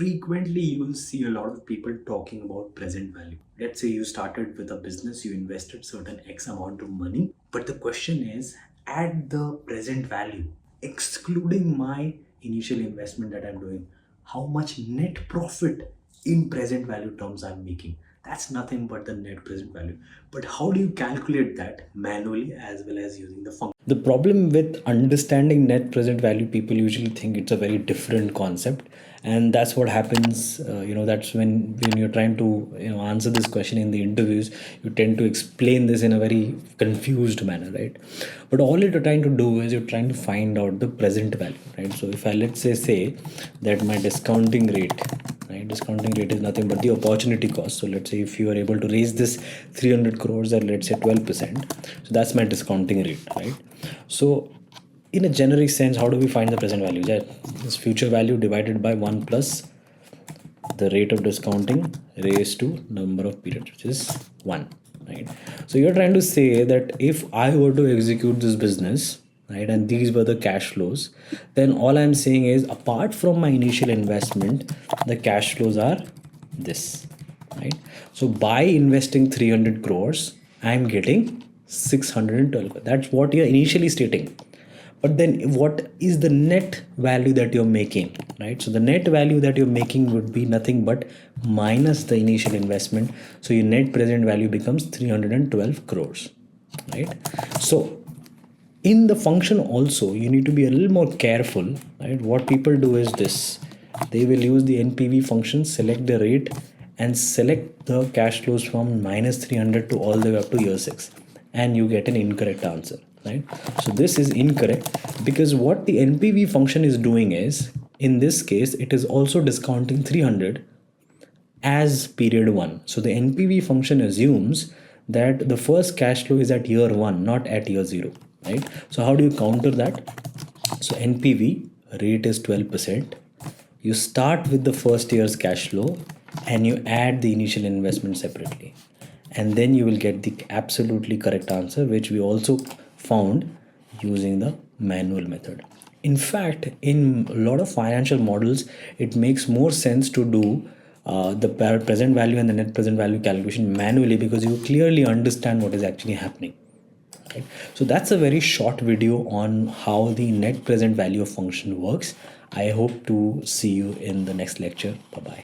frequently you will see a lot of people talking about present value. Let's say you started with a business, you invested certain X amount of money, but the question is, at the present value, excluding my initial investment that I'm doing, how much net profit in present value terms I'm making? That's nothing but the net present value. But how do you calculate that manually as well as using the function? The problem with understanding net present value, people usually think it's a very different concept, and that's what happens. That's when you're trying to answer this question in the interviews, you tend to explain this in a very confused manner, right? But all you're trying to do is you're trying to find out the present value, right? So if I let's say that my discounting rate, right? Discounting rate is nothing but the opportunity cost. So let's say if you are able to raise this 300 crores at let's say 12%, so that's my discounting rate, right? So in a generic sense, how do we find the present value? That is future value divided by 1 plus the rate of discounting raised to number of periods, which is 1, right? So you're trying to say that if I were to execute this business, right, and these were the cash flows, then all I'm saying is apart from my initial investment, the cash flows are this, right? So by investing 300 crores, I'm getting 612. That's what you're initially stating. But then what is the net value that you're making, right? So the net value that you're making would be nothing but minus the initial investment. So your net present value becomes 312 crores, right? So in the function also, you need to be a little more careful, right? What people do is this: they will use the NPV function, select the rate, and select the cash flows from minus 300 to all the way up to year 6, and you get an incorrect answer, right? So this is incorrect because what the NPV function is doing is, in this case, it is also discounting 300 as period 1. So the NPV function assumes that the first cash flow is at year 1, not at year 0, right? So how do you counter that? So NPV rate is 12%. You start with the first year's cash flow and you add the initial investment separately, and then you will get the absolutely correct answer, which we also found using the manual method. In fact, in a lot of financial models, it makes more sense to do the present value and the net present value calculation manually, because you clearly understand what is actually happening, right? So that's a very short video on how the net present value function works. I hope to see you in the next lecture. Bye bye.